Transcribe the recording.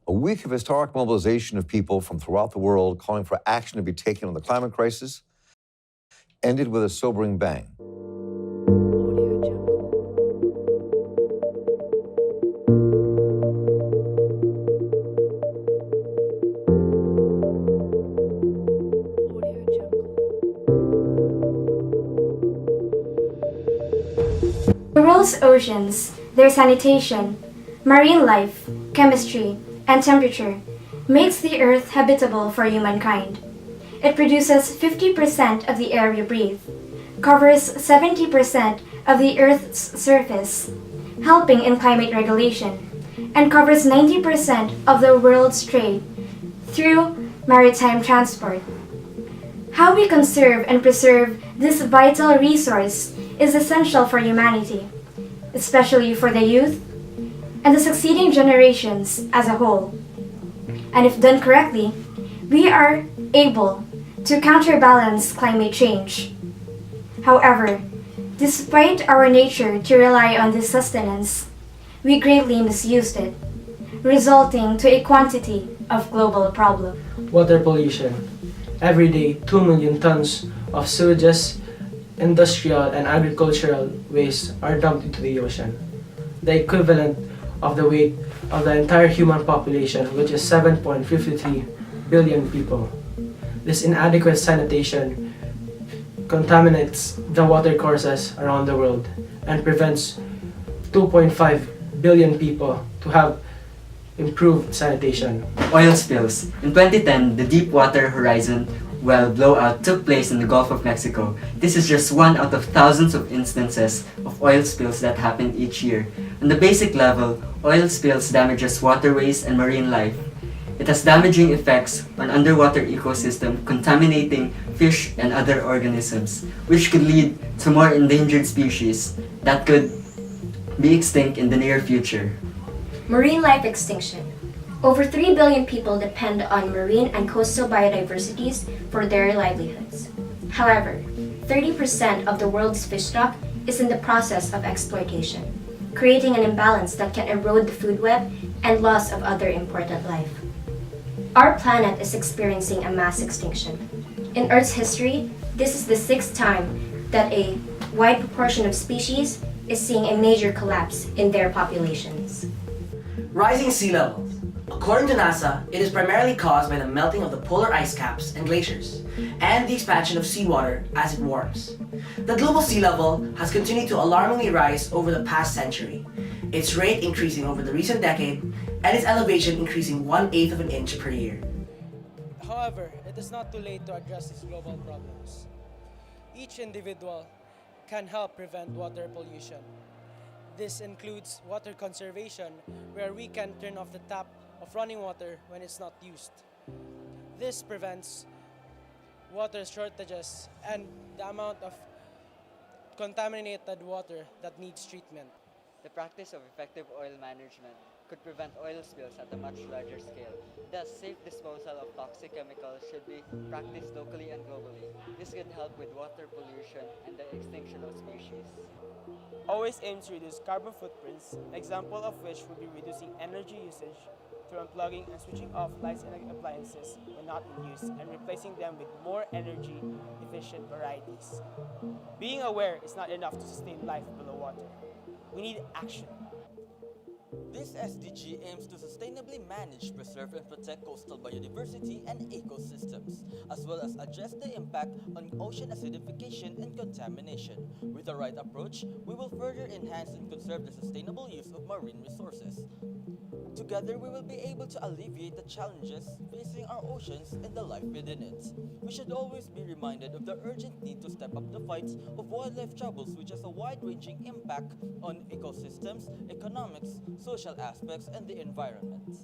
A week of historic mobilization of people from throughout the world calling for action to be taken on the climate crisis ended with a sobering bang. The world's oceans, their sanitation, marine life, chemistry, and temperature makes the Earth habitable for humankind. It produces 50% of the air we breathe, covers 70% of the Earth's surface, helping in climate regulation, and covers 90% of the world's trade through maritime transport. How we conserve and preserve this vital resource is essential for humanity, especially for the youth and the succeeding generations as a whole. And if done correctly, we are able to counterbalance climate change. However, despite our nature to rely on this sustenance, we greatly misused it, resulting to a quantity of global problem. Water pollution. Every day, 2 million tons of sewages, industrial and agricultural waste are dumped into the ocean, the equivalent of the weight of the entire human population, which is 7.53 billion people. This inadequate sanitation contaminates the water courses around the world and prevents 2.5 billion people to have improved sanitation. Oil spills. In 2010, the Deepwater Horizon well blowout took place in the Gulf of Mexico. This is just one out of thousands of instances of oil spills that happen each year. On the basic level, oil spills damages waterways and marine life. It has damaging effects on underwater ecosystem, contaminating fish and other organisms, which could lead to more endangered species that could be extinct in the near future. Marine life extinction. Over 3 billion people depend on marine and coastal biodiversities for their livelihoods. However, 30% of the world's fish stock is in the process of exploitation, creating an imbalance that can erode the food web and loss of other important life. Our planet is experiencing a mass extinction. In Earth's history, this is the 6th time that a wide proportion of species is seeing a major collapse in their populations. Rising sea levels. According to NASA, it is primarily caused by the melting of the polar ice caps and glaciers, and the expansion of seawater as it warms. The global sea level has continued to alarmingly rise over the past century, its rate increasing over the recent decade, and its elevation increasing 1/8 of an inch per year. However, it is not too late to address these global problems. Each individual can help prevent water pollution. This includes water conservation, where we can turn off the tap of running water when it's not used. This prevents water shortages and the amount of contaminated water that needs treatment. The practice of effective oil management could prevent oil spills at a much larger scale. Thus, safe disposal of toxic chemicals should be practiced locally and globally. This can help with water pollution and the extinction of species. Always aim to reduce carbon footprints, example of which would be reducing energy usage through unplugging and switching off lights and appliances when not in use and replacing them with more energy efficient varieties. Being aware is not enough to sustain life below water. We need action. This SDG aims to sustainably manage, preserve, and protect coastal biodiversity and ecosystems, as well as address the impact on ocean acidification and contamination. With the right approach, we will further enhance and conserve the sustainable use of marine resources. Together, we will be able to alleviate the challenges facing our oceans and the life within it. We should always be reminded of the urgent need to step up the fight of wildlife troubles, which has a wide-ranging impact on ecosystems, economics, social aspects, and the environment.